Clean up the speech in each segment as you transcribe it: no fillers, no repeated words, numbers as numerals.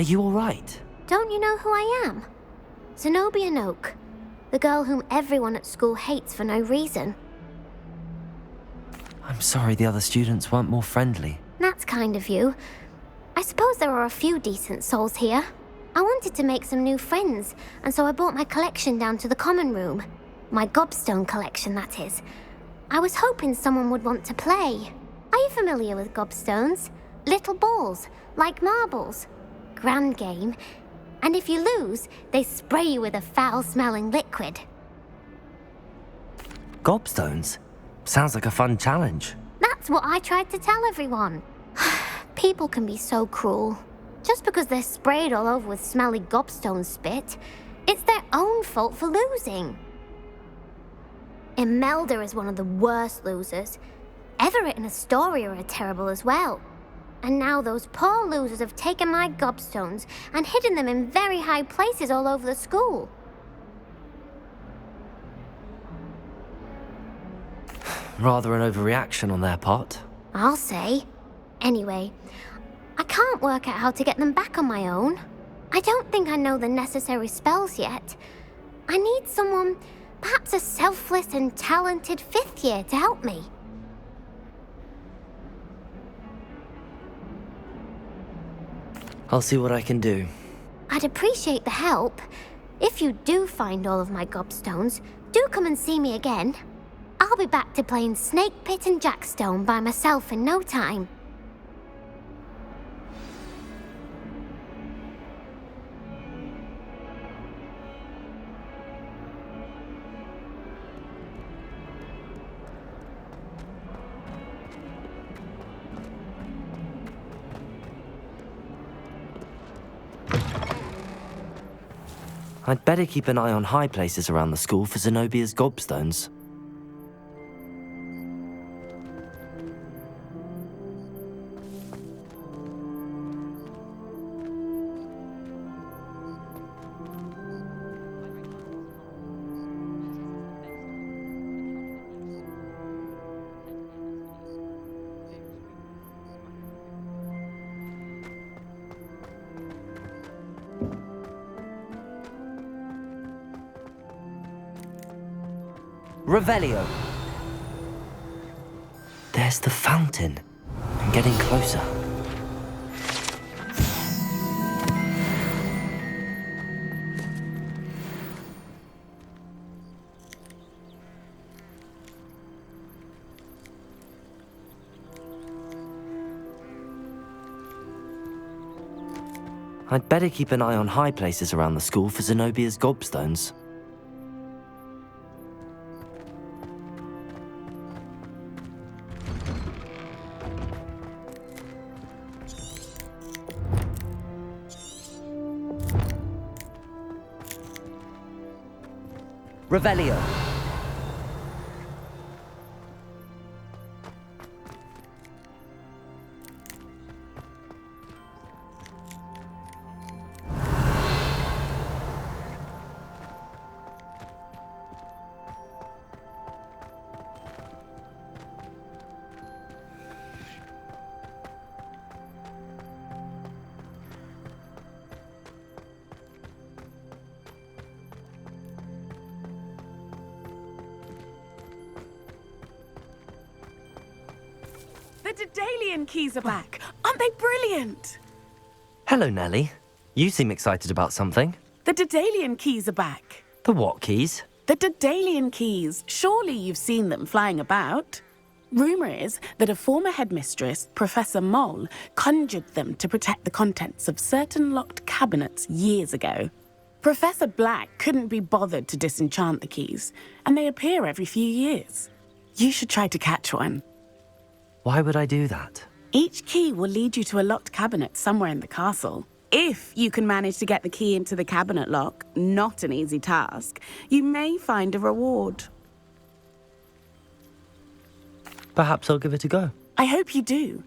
Are you all right? Don't you know who I am? Zenobia Noak, the girl whom everyone at school hates for no reason. I'm sorry the other students weren't more friendly. That's kind of you. I suppose there are a few decent souls here. I wanted to make some new friends, and so I brought my collection down to the common room. My gobstone collection, that is. I was hoping someone would want to play. Are you familiar with gobstones? Little balls, like marbles. Grand game. And if you lose, they spray you with a foul-smelling liquid. Gobstones? Sounds like a fun challenge. That's what I tried to tell everyone. People can be so cruel. Just because they're sprayed all over with smelly gobstone spit, it's their own fault for losing. Imelda is one of the worst losers. Everett and Astoria are terrible as well. And now those poor losers have taken my gobstones and hidden them in very high places all over the school. Rather an overreaction on their part. I'll say. Anyway, I can't work out how to get them back on my own. I don't think I know the necessary spells yet. I need someone, perhaps a selfless and talented 5th year to help me. I'll see what I can do. I'd appreciate the help. If you do find all of my gobstones, do come and see me again. I'll be back to playing Snake Pit and Jackstone by myself in no time. I'd better keep an eye on high places around the school for Zenobia's gobstones. Revelio! There's the fountain. I'm getting closer. I'd better keep an eye on high places around the school for Zenobia's gobstones. Revelio. The Daedalian keys are back. Aren't they brilliant? Hello, Nellie. You seem excited about something. The Daedalian keys are back. The what keys? The Daedalian keys. Surely you've seen them flying about. Rumour is that a former headmistress, Professor Moll, conjured them to protect the contents of certain locked cabinets years ago. Professor Black couldn't be bothered to disenchant the keys, and they appear every few years. You should try to catch one. Why would I do that? Each key will lead you to a locked cabinet somewhere in the castle. If you can manage to get the key into the cabinet lock, not an easy task, you may find a reward. Perhaps I'll give it a go. I hope you do.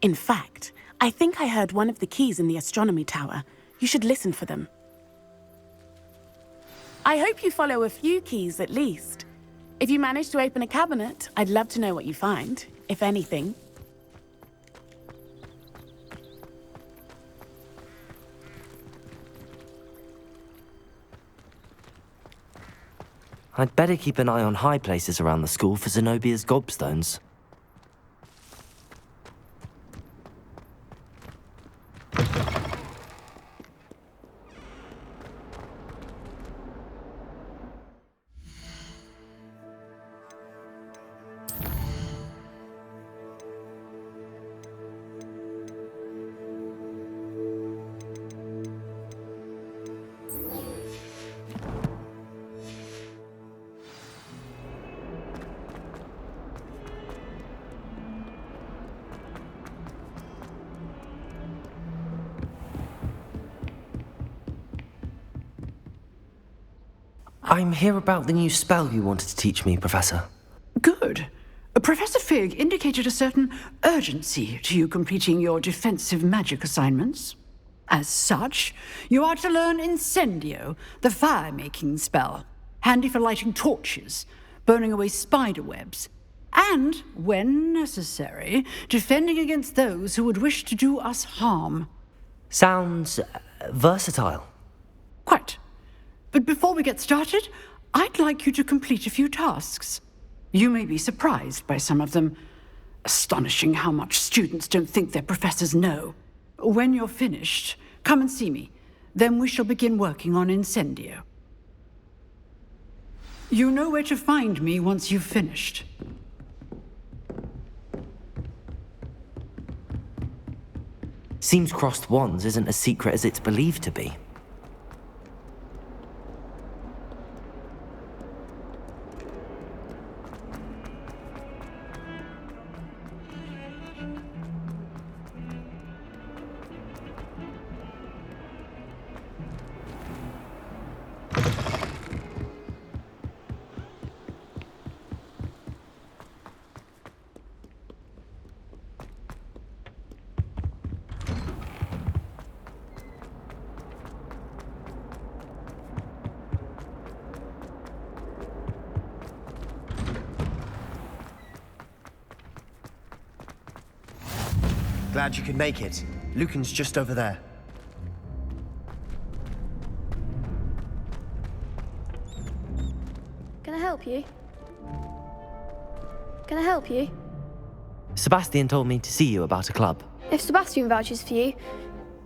In fact, I think I heard one of the keys in the astronomy tower. You should listen for them. I hope you follow a few keys at least. If you manage to open a cabinet, I'd love to know what you find, if anything. I'd better keep an eye on high places around the school for Zenobia's gobstones. I'm here about the new spell you wanted to teach me, Professor. Good. Professor Fig indicated a certain urgency to you completing your defensive magic assignments. As such, you are to learn Incendio, the fire-making spell, handy for lighting torches, burning away spider webs, and, when necessary, defending against those who would wish to do us harm. Sounds versatile. Quite. But before we get started, I'd like you to complete a few tasks. You may be surprised by some of them. Astonishing how much students don't think their professors know. When you're finished, come and see me. Then we shall begin working on Incendio. You know where to find me once you've finished. Seems crossed wands isn't as secret as it's believed to be. Glad you could make it. Lucan's just over there. Can I help you? Can I help you? Sebastian told me to see you about a club. If Sebastian vouches for you,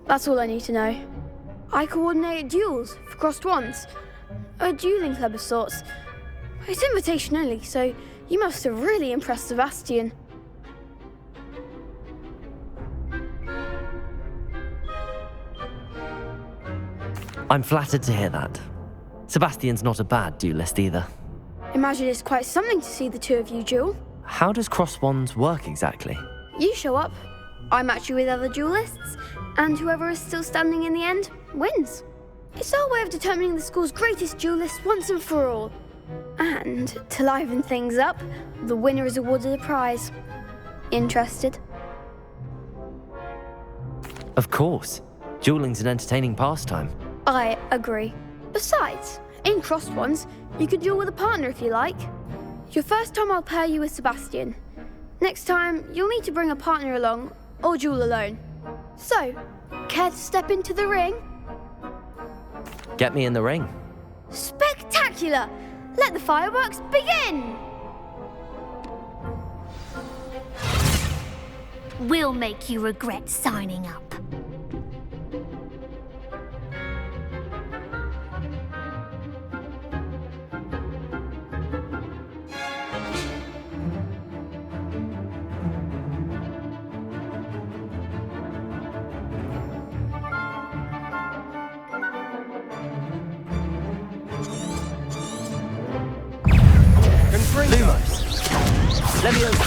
that's all I need to know. I coordinate duels for crossed wands. A dueling club of sorts. It's invitation only, so you must have really impressed Sebastian. I'm flattered to hear that. Sebastian's not a bad duelist either. Imagine it's quite something to see the two of you duel. How does cross wands work exactly? You show up, I match you with other duelists, and whoever is still standing in the end wins. It's our way of determining the school's greatest duelist once and for all. And to liven things up, the winner is awarded a prize. Interested? Of course. Dueling's an entertaining pastime. I agree. Besides, in crossed ones, you can duel with a partner if you like. Your first time I'll pair you with Sebastian. Next time, you'll need to bring a partner along, or duel alone. So, care to step into the ring? Get me in the ring. Spectacular! Let the fireworks begin! We'll make you regret signing up. Lumos! Leviosa!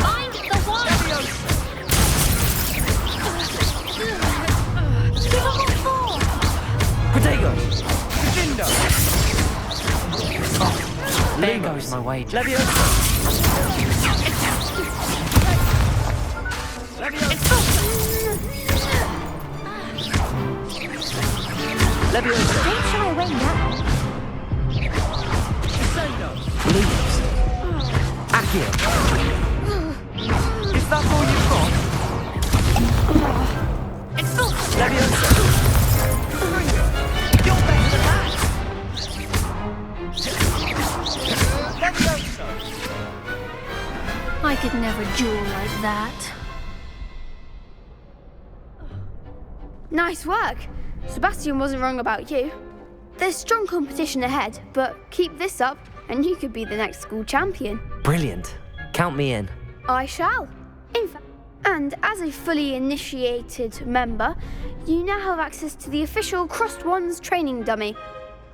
Find the one! Protego! Gryffindor! Oh, there goes my wage. Leviosa! Leviosa! Don't shy away now. Lumos! Accio! Is that all you've got? Leviosa! You're better than that! could never duel like that. Nice work. Sebastian wasn't wrong about you. There's strong competition ahead, but keep this up and you could be the next school champion. Brilliant. Count me in. I shall. In fact, and as a fully initiated member, you now have access to the official Crossed Wands training dummy.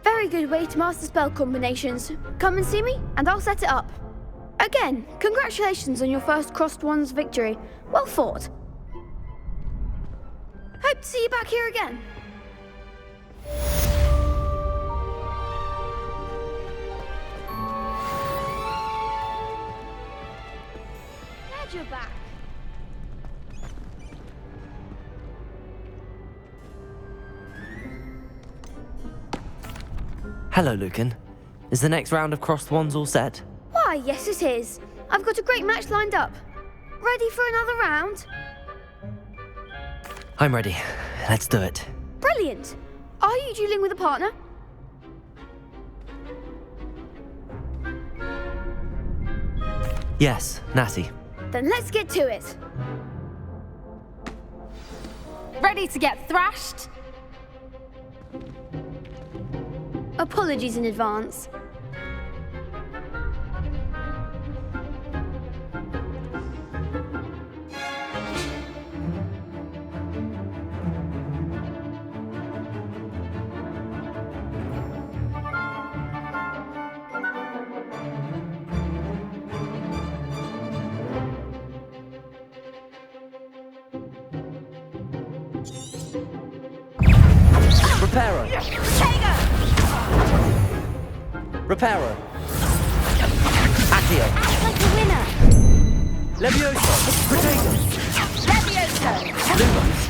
Very good way to master spell combinations. Come and see me and I'll set it up. Again, congratulations on your first Crossed Wands victory. Well fought. Hope to see you back here again. Glad you're back. Hello, Lucan. Is the next round of Crossed Wands all set? Why, yes it is. I've got a great match lined up. Ready for another round? I'm ready. Let's do it. Brilliant. Are you dueling with a partner? Yes, Natty. Then let's get to it. Ready to get thrashed? Apologies in advance. Reparo! Reparo! Accio! Act like a winner! Levioso! Potato! Levioso! Lumos!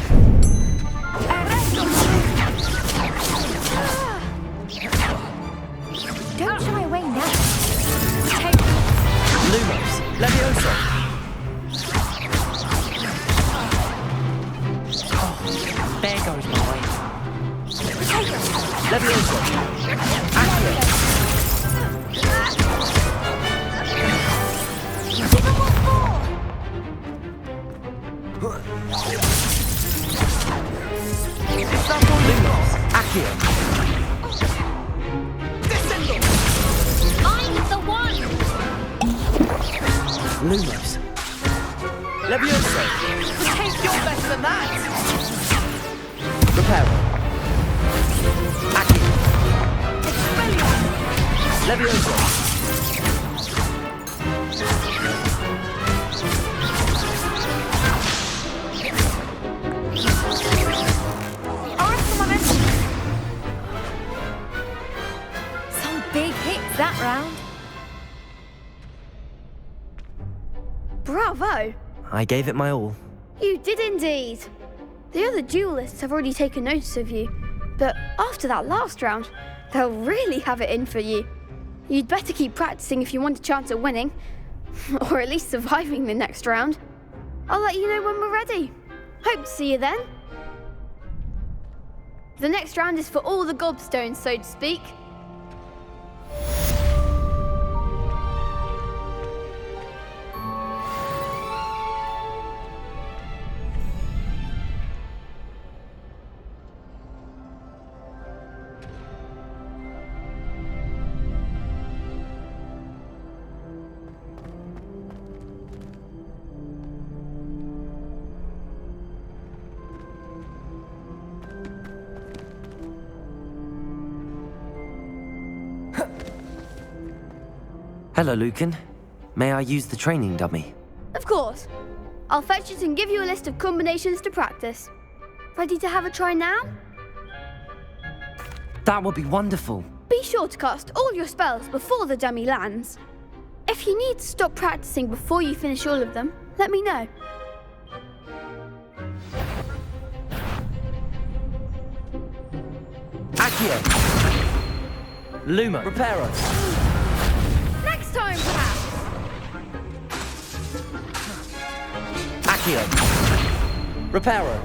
Don't shy away now. Lumos! Levioso! Oh, there goes mine. Levioso! Accio! Lumos! Accio! I'm the one! Lumos! Levioso! You're better than that! Reparo! Accio! Levioso! Some big hits that round. Bravo! I gave it my all. You did indeed. The other duelists have already taken notice of you, but after that last round, they'll really have it in for you. You'd better keep practicing if you want a chance at winning, or at least surviving the next round. I'll let you know when we're ready. Hope to see you then. The next round is for all the gobstones, so to speak. Hello, Lucan. May I use the training dummy? Of course. I'll fetch it and give you a list of combinations to practice. Ready to have a try now? That would be wonderful. Be sure to cast all your spells before the dummy lands. If you need to stop practicing before you finish all of them, let me know. Accio! Luma! Reparo! Next time, perhaps! Accio! Reparo!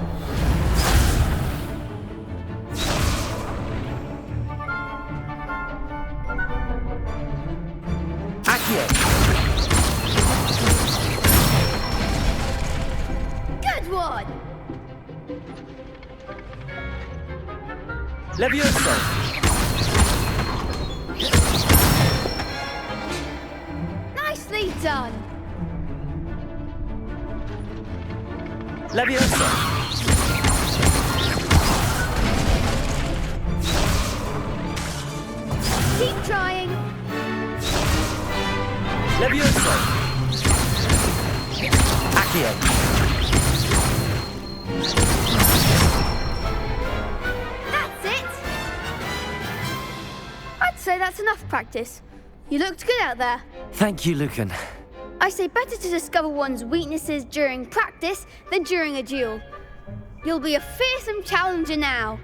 Accio! Levioso! Nicely done! Levioso! Keep trying! Levioso! Accio! That's it! I'd say that's enough practice. You looked good out there. Thank you, Lucan. I say better to discover one's weaknesses during practice than during a duel. You'll be a fearsome challenger now.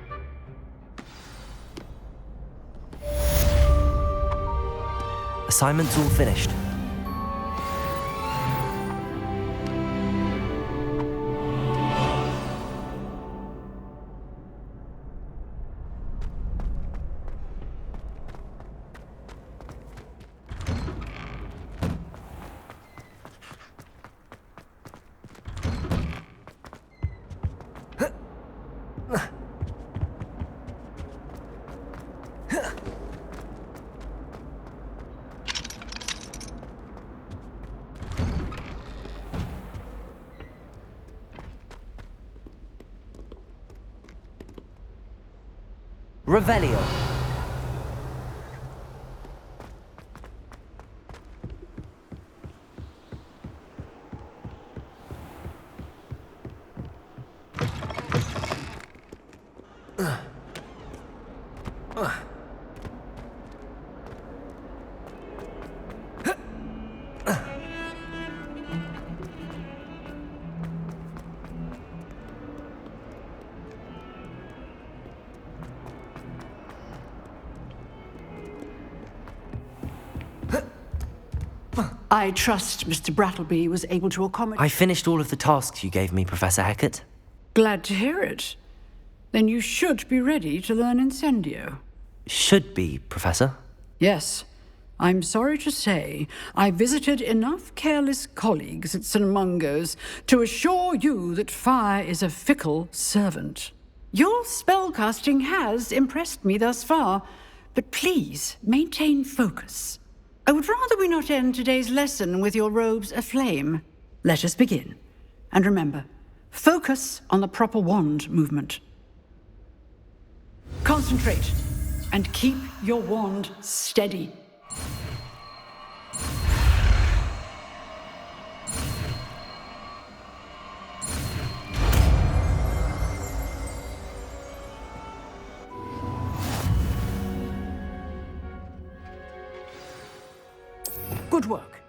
Assignment's all finished. Revelio. I trust Mr. Brattleby was able to accommodate... I finished all of the tasks you gave me, Professor Hackett. Glad to hear it. Then you should be ready to learn Incendio. Should be, Professor. Yes. I'm sorry to say, I visited enough careless colleagues at St. Mungo's to assure you that fire is a fickle servant. Your spellcasting has impressed me thus far, but please maintain focus. I would rather we not end today's lesson with your robes aflame. Let us begin. And remember, focus on the proper wand movement. Concentrate, and keep your wand steady. Good work.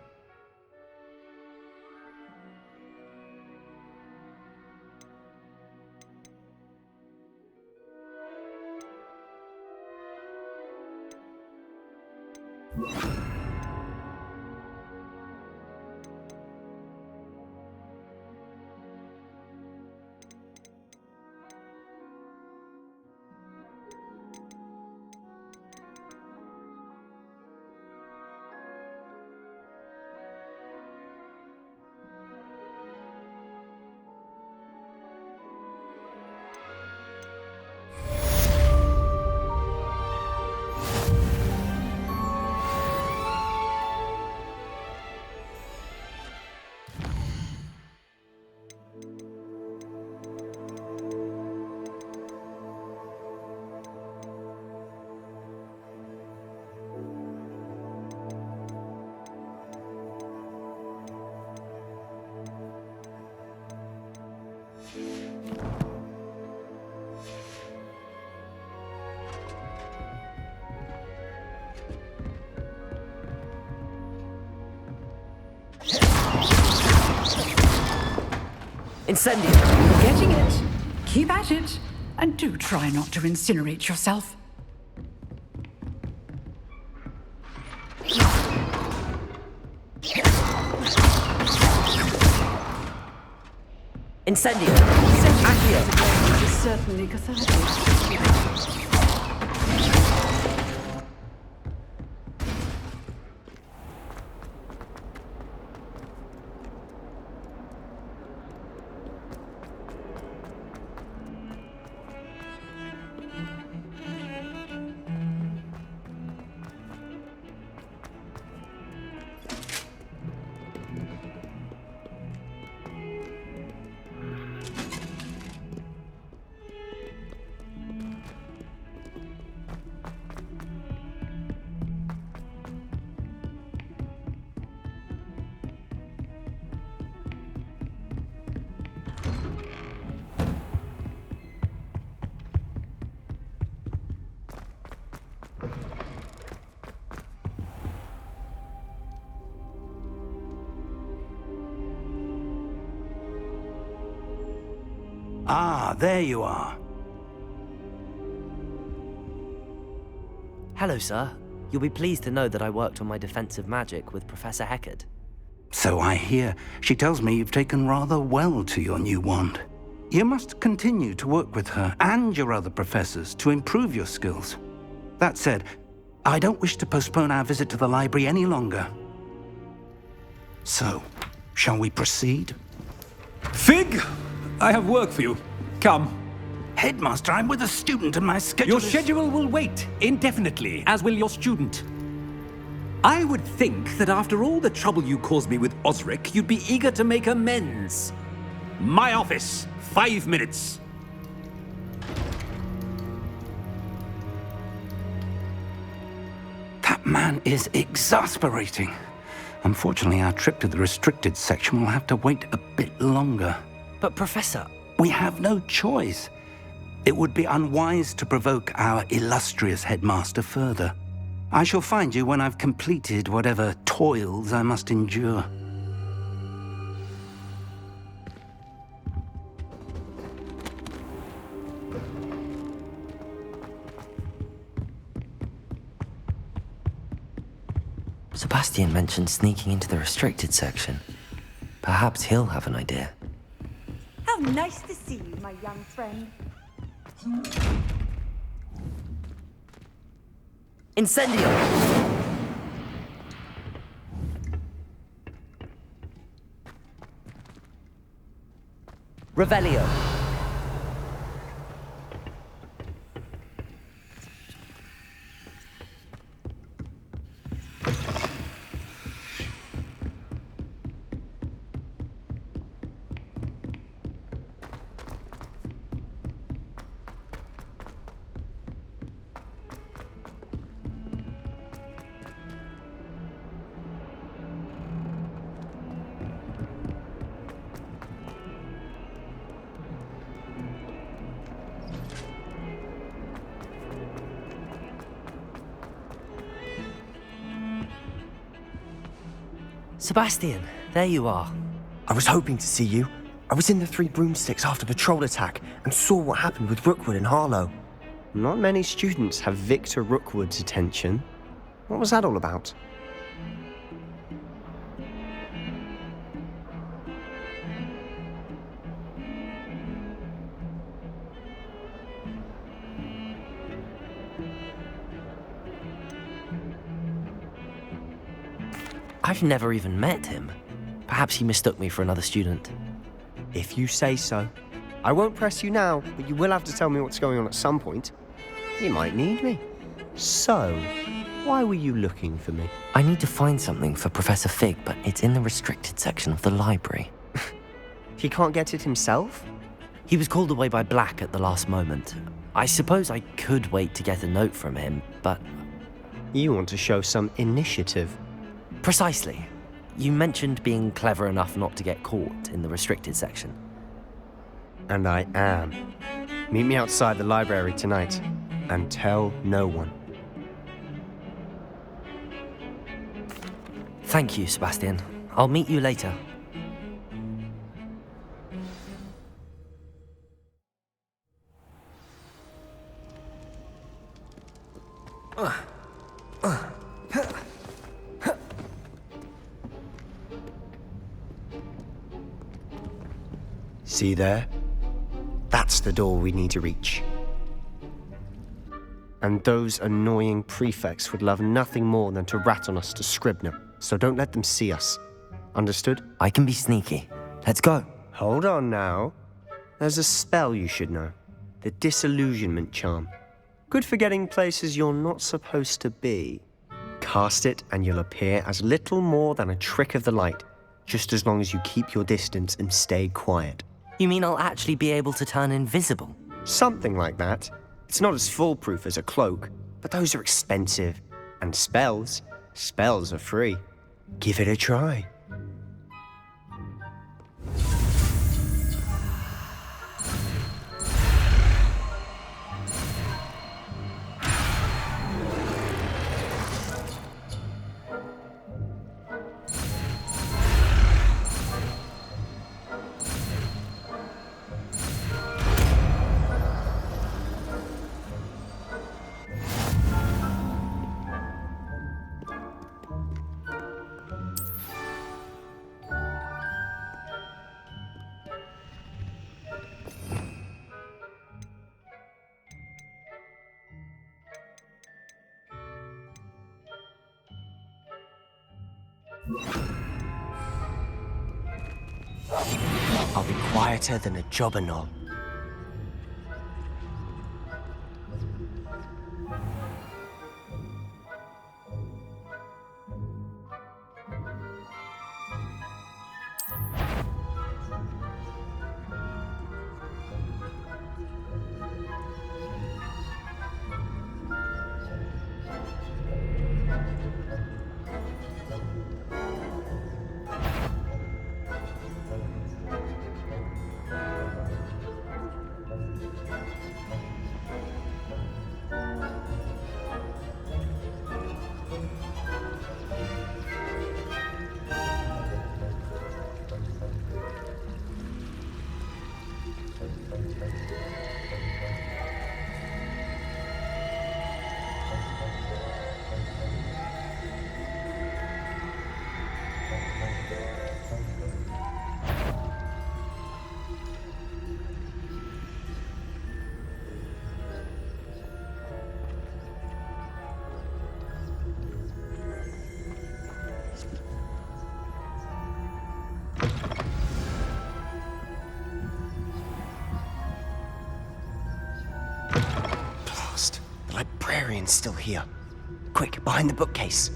Incendio! You're getting it. Keep at it. And do try not to incinerate yourself. Incendio! Accio! It is certainly cathartic. Ah, there you are. Hello, sir. You'll be pleased to know that I worked on my defensive magic with Professor Heckard. So I hear. She tells me you've taken rather well to your new wand. You must continue to work with her and your other professors to improve your skills. That said, I don't wish to postpone our visit to the library any longer. So, shall we proceed? Fig! I have work for you. Come. Headmaster, I'm with a student and my schedule Your schedule will wait indefinitely, as will your student. I would think that after all the trouble you caused me with Osric, you'd be eager to make amends. My office, 5 minutes. That man is exasperating. Unfortunately, our trip to the restricted section will have to wait a bit longer. But Professor... We have no choice. It would be unwise to provoke our illustrious headmaster further. I shall find you when I've completed whatever toils I must endure. Sebastian mentioned sneaking into the restricted section. Perhaps he'll have an idea. How nice to see you, my young friend. Incendio! Revelio! Sebastian, there you are. I was hoping to see you. I was in the Three Broomsticks after patrol attack and saw what happened with Rookwood and Harlow. Not many students have Victor Rookwood's attention. What was that all about? I've never even met him. Perhaps he mistook me for another student. If you say so. I won't press you now, but you will have to tell me what's going on at some point. You might need me. So, why were you looking for me? I need to find something for Professor Fig, but it's in the restricted section of the library. He can't get it himself? He was called away by Black at the last moment. I suppose I could wait to get a note from him, but... You want to show some initiative. Precisely. You mentioned being clever enough not to get caught in the restricted section. And I am. Meet me outside the library tonight, and tell no one. Thank you, Sebastian. I'll meet you later. See there? That's the door we need to reach. And those annoying prefects would love nothing more than to rat on us to Scribner, so don't let them see us. Understood? I can be sneaky. Let's go. Hold on now. There's a spell you should know. The Disillusionment Charm. Good for getting places you're not supposed to be. Cast it and you'll appear as little more than a trick of the light, just as long as you keep your distance and stay quiet. You mean I'll actually be able to turn invisible? Something like that. It's not as foolproof as a cloak, but those are expensive. And spells are free. Give it a try. I'll be quieter than a jobberknoll. The librarian's still here. Quick, behind the bookcase.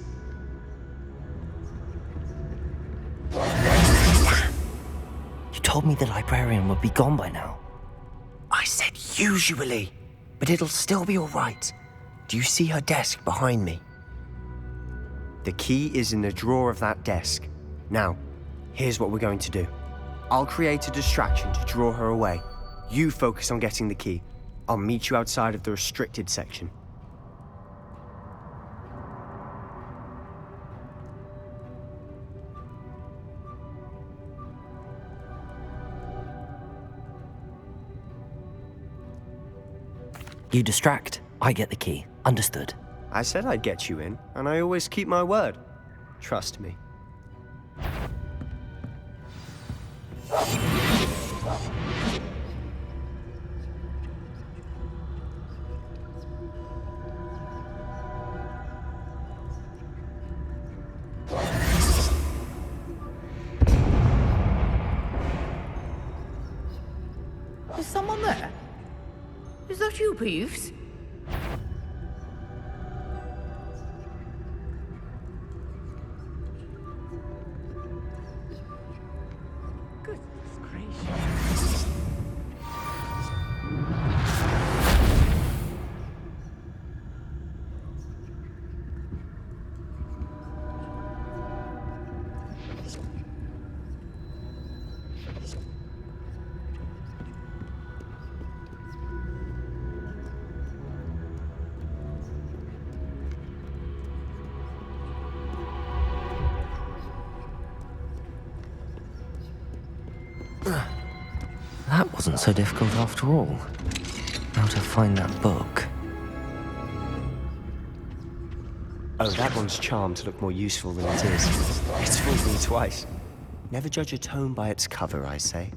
You told me the librarian would be gone by now. I said usually, but it'll still be all right. Do you see her desk behind me? The key is in the drawer of that desk. Now, here's what we're going to do. I'll create a distraction to draw her away. You focus on getting the key. I'll meet you outside of the restricted section. You distract, I get the key. Understood. I said I'd get you in, and I always keep my word. Trust me. Is someone there? Is that you, Peeves? Goodness gracious. That wasn't so difficult after all. How to find that book. Oh, that one's charmed to look more useful than it is. It's fooled me twice. Never judge a tome by its cover, I say.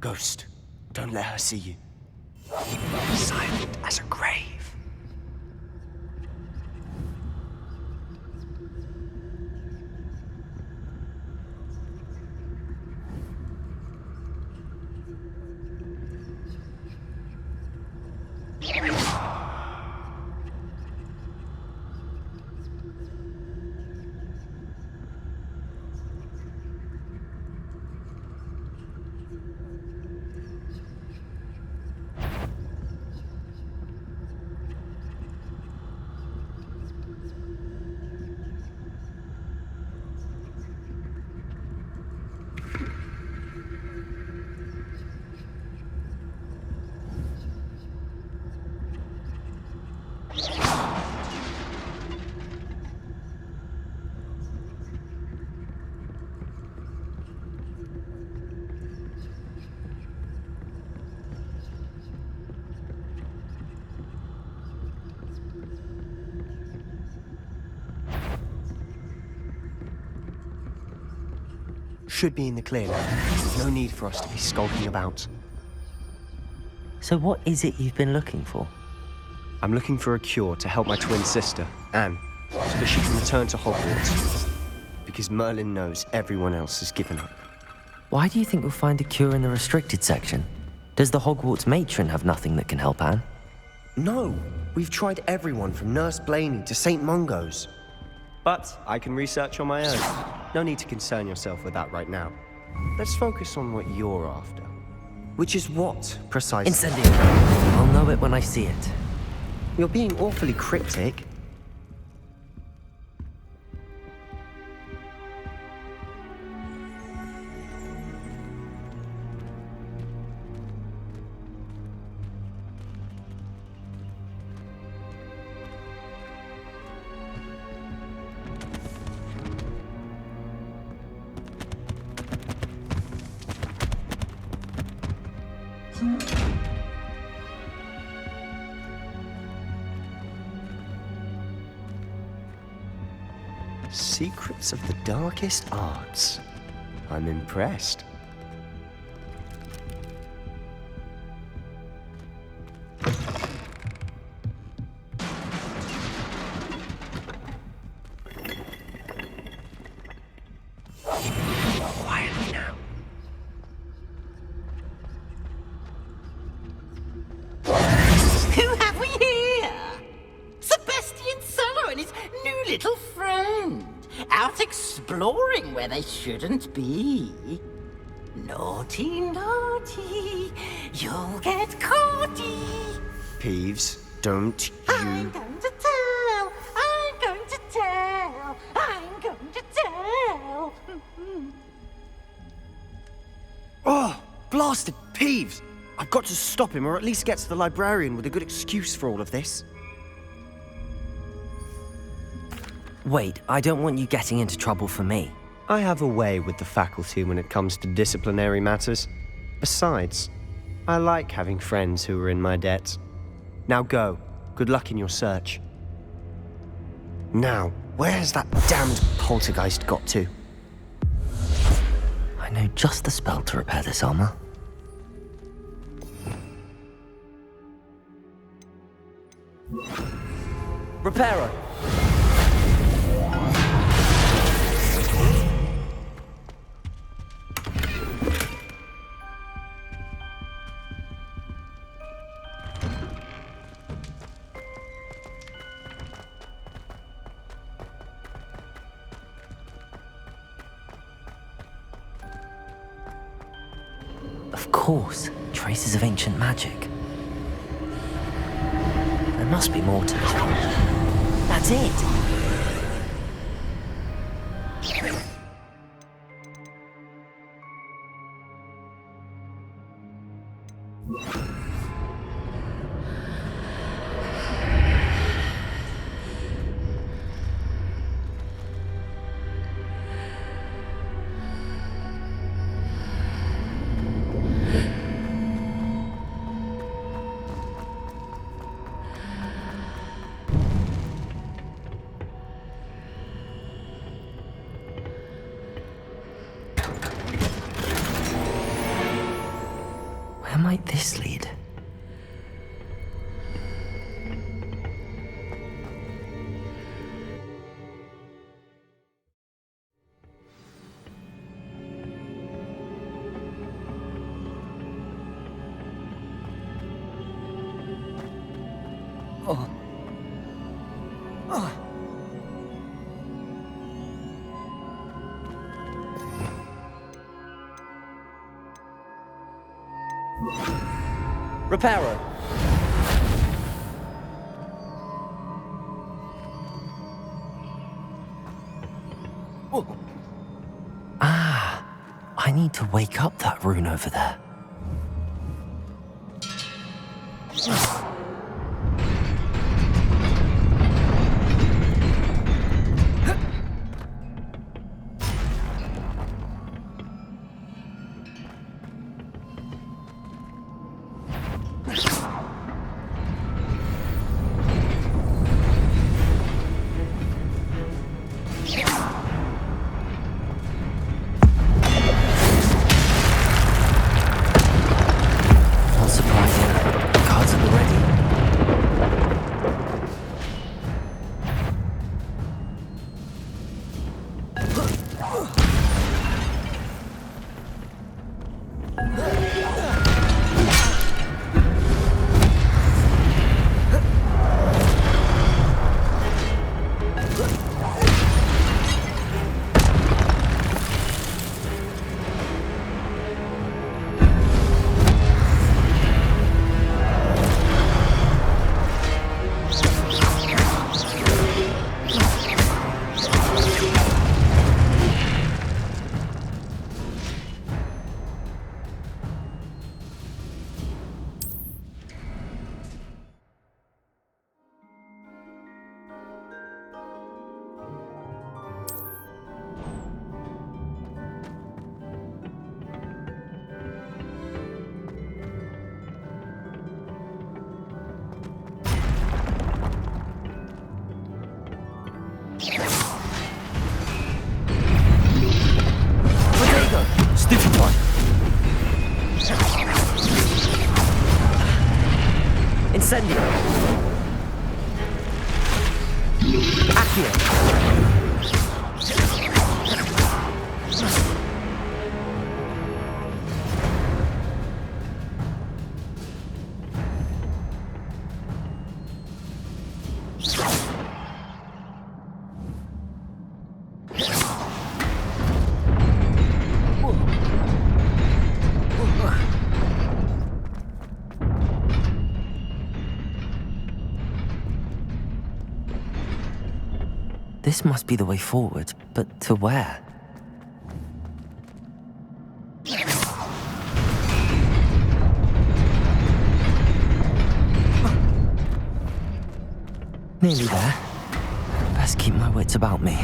Ghost, don't let her see you. Silent as a grave. should be in the clear now. There's no need for us to be skulking about. So what is it you've been looking for? I'm looking for a cure to help my twin sister, Anne, so that she can return to Hogwarts. Because Merlin knows everyone else has given up. Why do you think we'll find a cure in the restricted section? Does the Hogwarts matron have nothing that can help Anne? No, we've tried everyone from Nurse Blaney to St. Mungo's. But I can research on my own. No need to concern yourself with that right now. Let's focus on what you're after. Which is what, precisely? Incendio. I'll know it when I see it. You're being awfully cryptic. Secrets of the darkest arts. I'm impressed. Quietly now. Who have we here? Sebastian Sallow and his new little friend. Out exploring where they shouldn't be. Naughty, naughty, you'll get caughty. Peeves, don't you... I'm going to tell, I'm going to tell, I'm going to tell. Oh, blasted Peeves! I've got to stop him, or at least get to the librarian with a good excuse for all of this. Wait, I don't want you getting into trouble for me. I have a way with the faculty when it comes to disciplinary matters. Besides, I like having friends who are in my debt. Now go. Good luck in your search. Now, where has that damned poltergeist got to? I know just the spell to repair this armor. Reparo! Of course, traces of ancient magic. There must be more to this one. That's it! Where might this lead? Oh. Oh. Reparo. Oh. Ah, I need to wake up that rune over there. Potato! Stupid one! Incendio! Accio! This must be the way forward, but to where? Nearly there. Best keep my wits about me.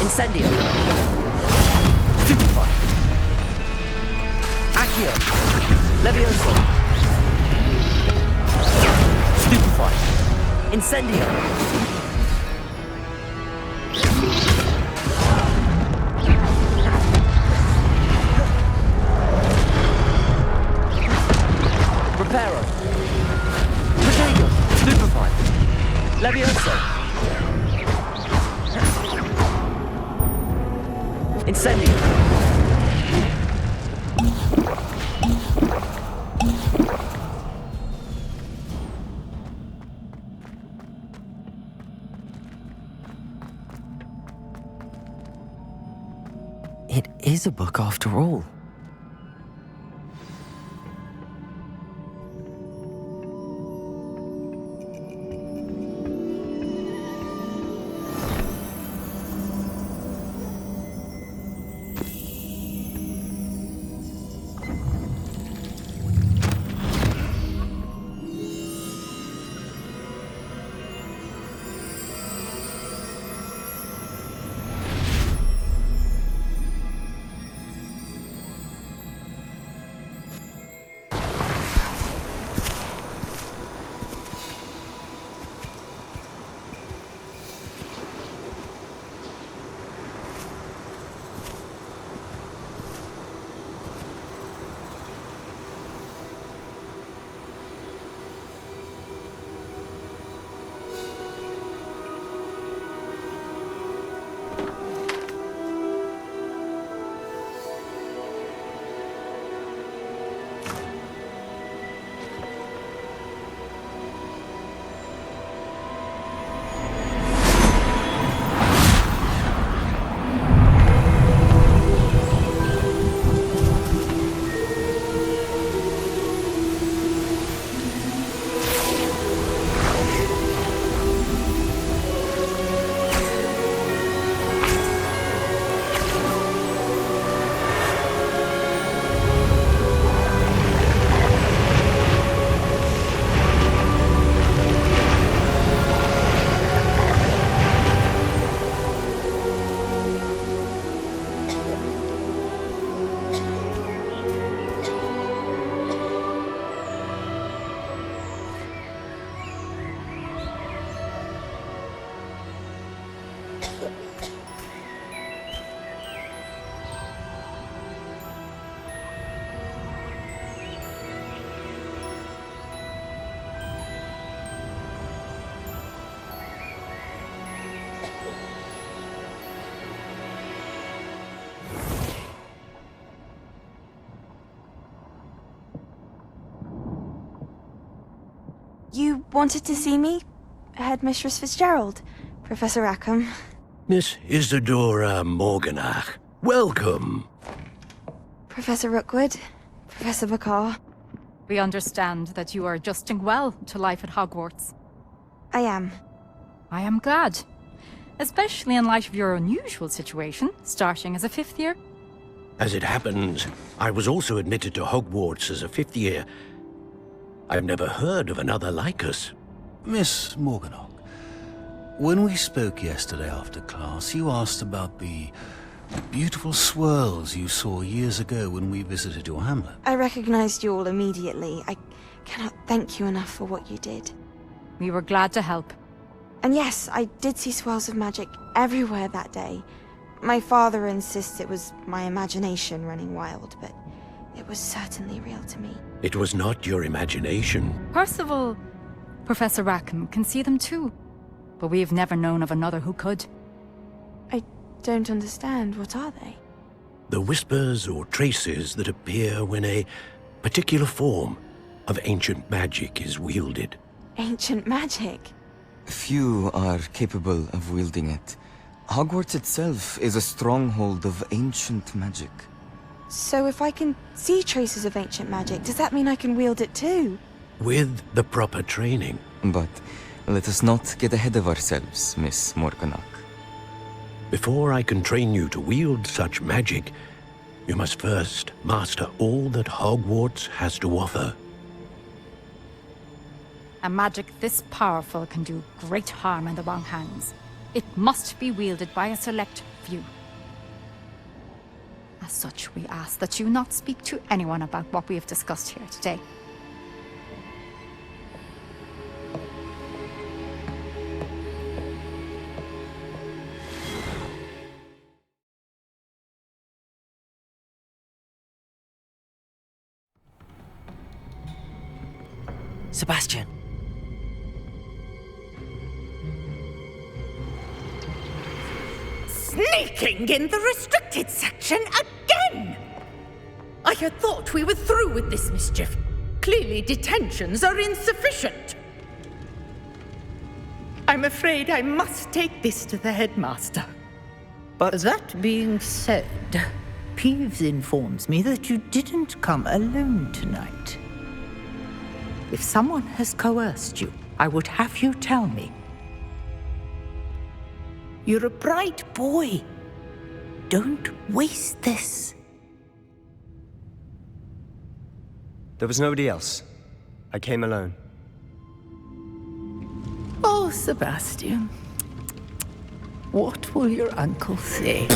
Incendio! Stupefy! Accio! Levioso! Stupefy! Incendio! Reparo! Protego! Stupefy! Levioso! Incendio! It is a book after all. wanted to see me? Headmistress Fitzgerald, Professor Rackham. Miss Isadora Morganach, welcome. Professor Rookwood, Professor Bakar. We understand that you are adjusting well to life at Hogwarts. I am. I am glad. Especially in light of your unusual situation, starting as a 5th year. As it happens, I was also admitted to Hogwarts as a 5th year. I've never heard of another like us. Miss Morganach, when we spoke yesterday after class, you asked about the beautiful swirls you saw years ago when we visited your hamlet. I recognized you all immediately. I cannot thank you enough for what you did. We were glad to help. And yes, I did see swirls of magic everywhere that day. My father insists it was my imagination running wild, but it was certainly real to me. It was not your imagination. Percival, Professor Rackham can see them too. But we've never known of another who could. I don't understand. What are they? The whispers or traces that appear when a particular form of ancient magic is wielded. Ancient magic? Few are capable of wielding it. Hogwarts itself is a stronghold of ancient magic. So if I can see traces of ancient magic, does that mean I can wield it too? With the proper training. But let us not get ahead of ourselves, Miss Morganach. Before I can train you to wield such magic, you must first master all that Hogwarts has to offer. A magic this powerful can do great harm in the wrong hands. It must be wielded by a select few. As such, we ask that you not speak to anyone about what we have discussed here today. Sebastian. Sneaking in the restricted section again! I had thought we were through with this mischief. Clearly detentions are insufficient. I'm afraid I must take this to the headmaster. But that being said, Peeves informs me that you didn't come alone tonight. If someone has coerced you, I would have you tell me. You're a bright boy. Don't waste this. There was nobody else. I came alone. Oh, Sebastian. What will your uncle say?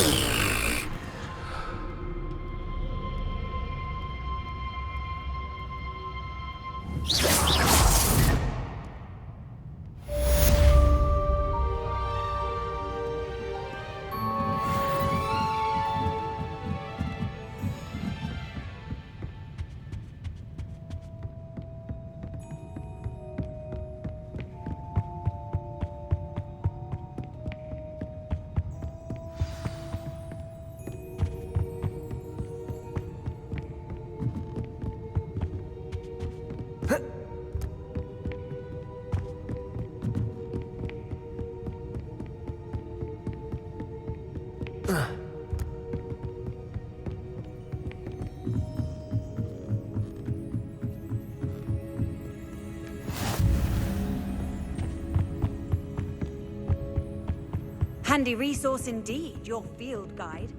Handy resource indeed, your field guide.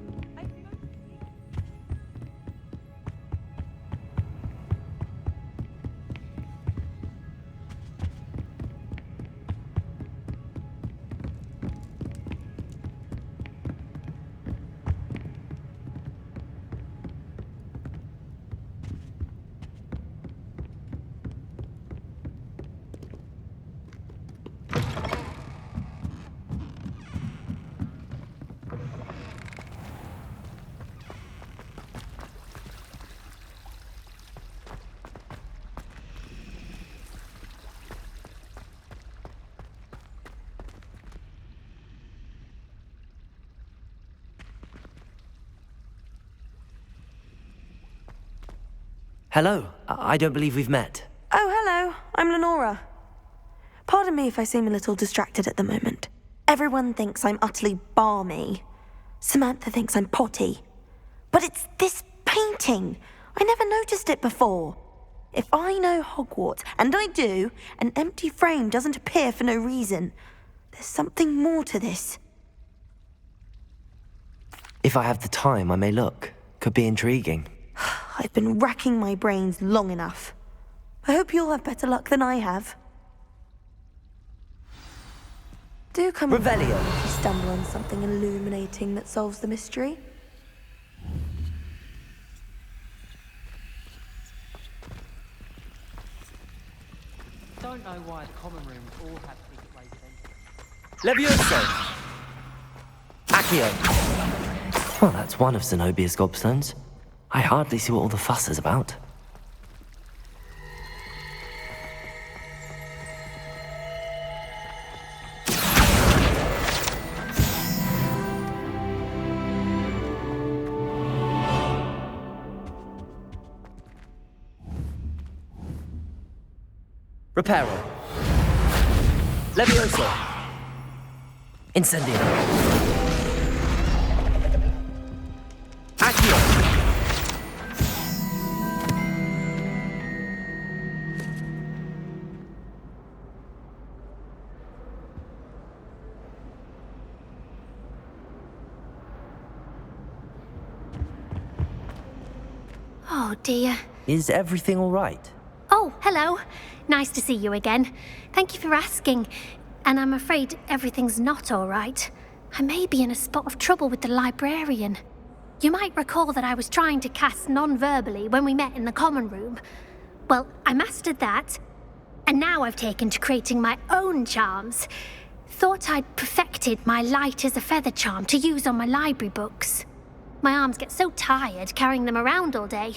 Hello. I don't believe we've met. Oh, hello. I'm Lenora. Pardon me if I seem a little distracted at the moment. Everyone thinks I'm utterly balmy. Samantha thinks I'm potty. But it's this painting. I never noticed it before. If I know Hogwarts, and I do, an empty frame doesn't appear for no reason. There's something more to this. If I have the time, I may look. Could be intriguing. I've been racking my brains long enough. I hope you'll have better luck than I have. Do come Revelio. if you stumble on something illuminating that solves the mystery. Don't know why the common rooms all have secret ways of entering. Levioso! Accio! Well, that's one of Zenobia's gobstones. I hardly see what all the fuss is about. Reparo. Levioso. Incendio. Accio. Oh dear. Is everything all right? Oh, hello. Nice to see you again. Thank you for asking. And I'm afraid everything's not all right. I may be in a spot of trouble with the librarian. You might recall that I was trying to cast non-verbally when we met in the common room. Well, I mastered that, and now I've taken to creating my own charms. Thought I'd perfected my light as a feather charm to use on my library books. My arms get so tired carrying them around all day.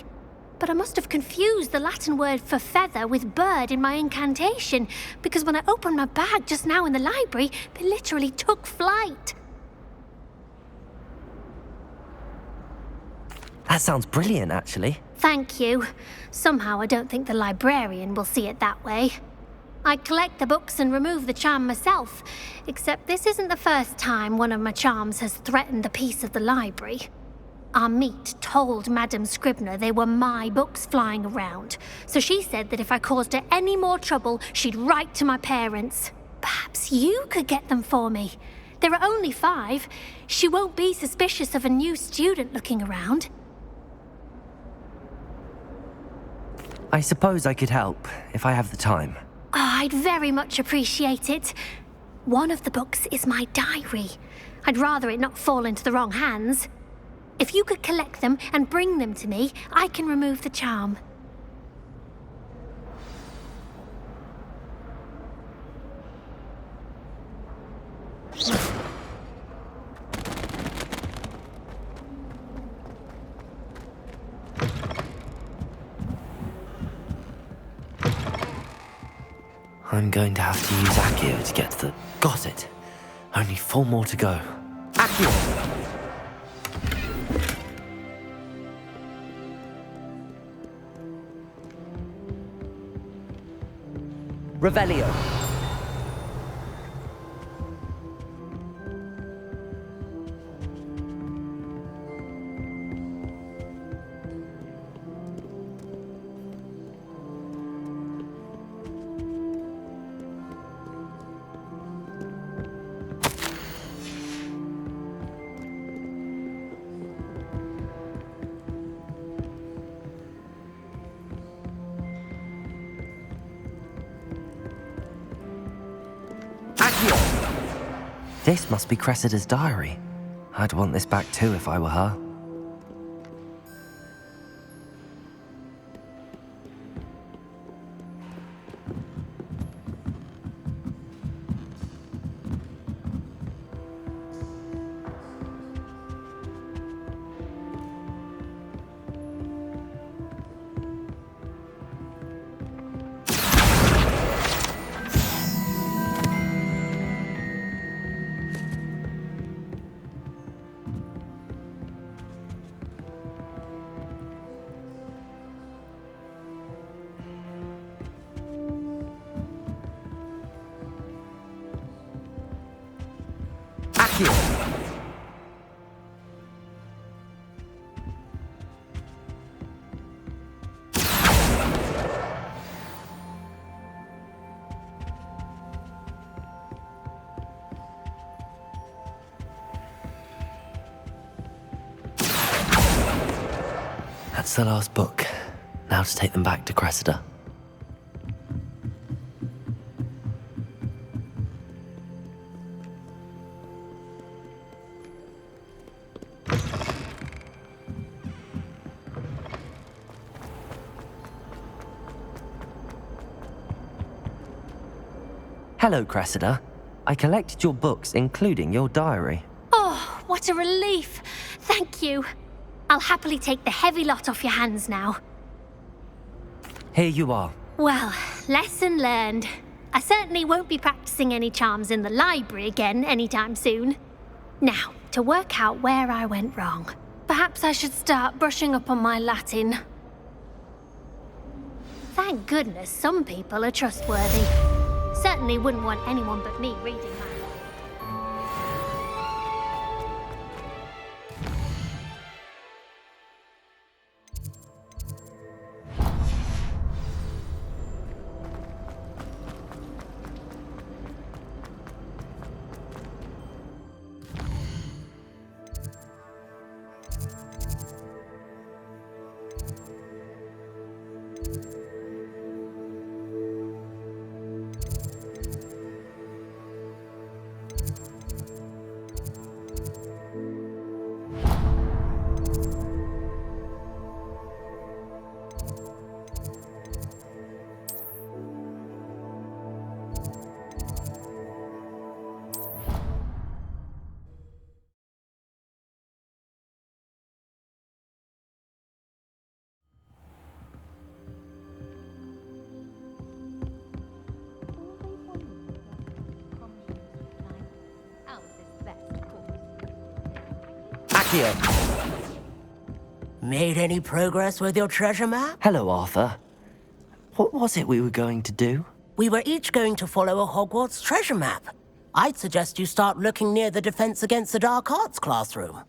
But I must have confused the Latin word for feather with bird in my incantation, because when I opened my bag just now in the library, they literally took flight. That sounds brilliant, actually. Thank you. Somehow I don't think the librarian will see it that way. I collect the books and remove the charm myself, except this isn't the first time one of my charms has threatened the peace of the library. Our meet told Madame Scribner they were my books flying around, so she said that if I caused her any more trouble, she'd write to my parents. Perhaps you could get them for me. There are only 5. She won't be suspicious of a new student looking around. I suppose I could help, if I have the time. Oh, I'd very much appreciate it. One of the books is my diary. I'd rather it not fall into the wrong hands. If you could collect them and bring them to me, I can remove the charm. I'm going to have to use Accio to get to the... Got it. Only 4 more to go. Accio! Revelio. This must be Cressida's diary. I'd want this back too if I were her. Accio! That's the last book. Now to take them back to Cressida. Hello, Cressida. I collected your books, including your diary. Oh, what a relief. Thank you. I'll happily take the heavy lot off your hands now. Here you are. Well, lesson learned. I certainly won't be practicing any charms in the library again anytime soon. Now, to work out where I went wrong. Perhaps I should start brushing up on my Latin. Thank goodness some people are trustworthy. Certainly wouldn't want anyone but me reading that. Accio! Made any progress with your treasure map? Hello, Arthur. What was it we were going to do? We were each going to follow a Hogwarts treasure map. I'd suggest you start looking near the Defense Against the Dark Arts classroom.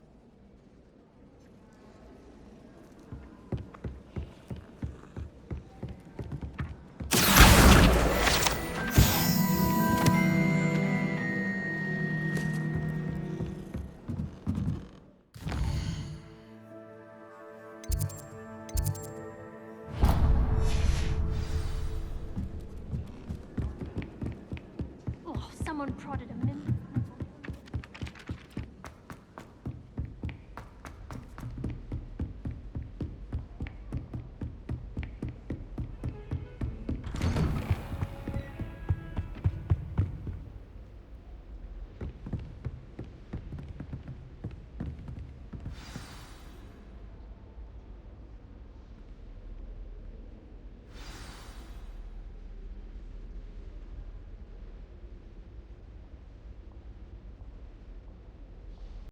Oh, someone prodded a mim.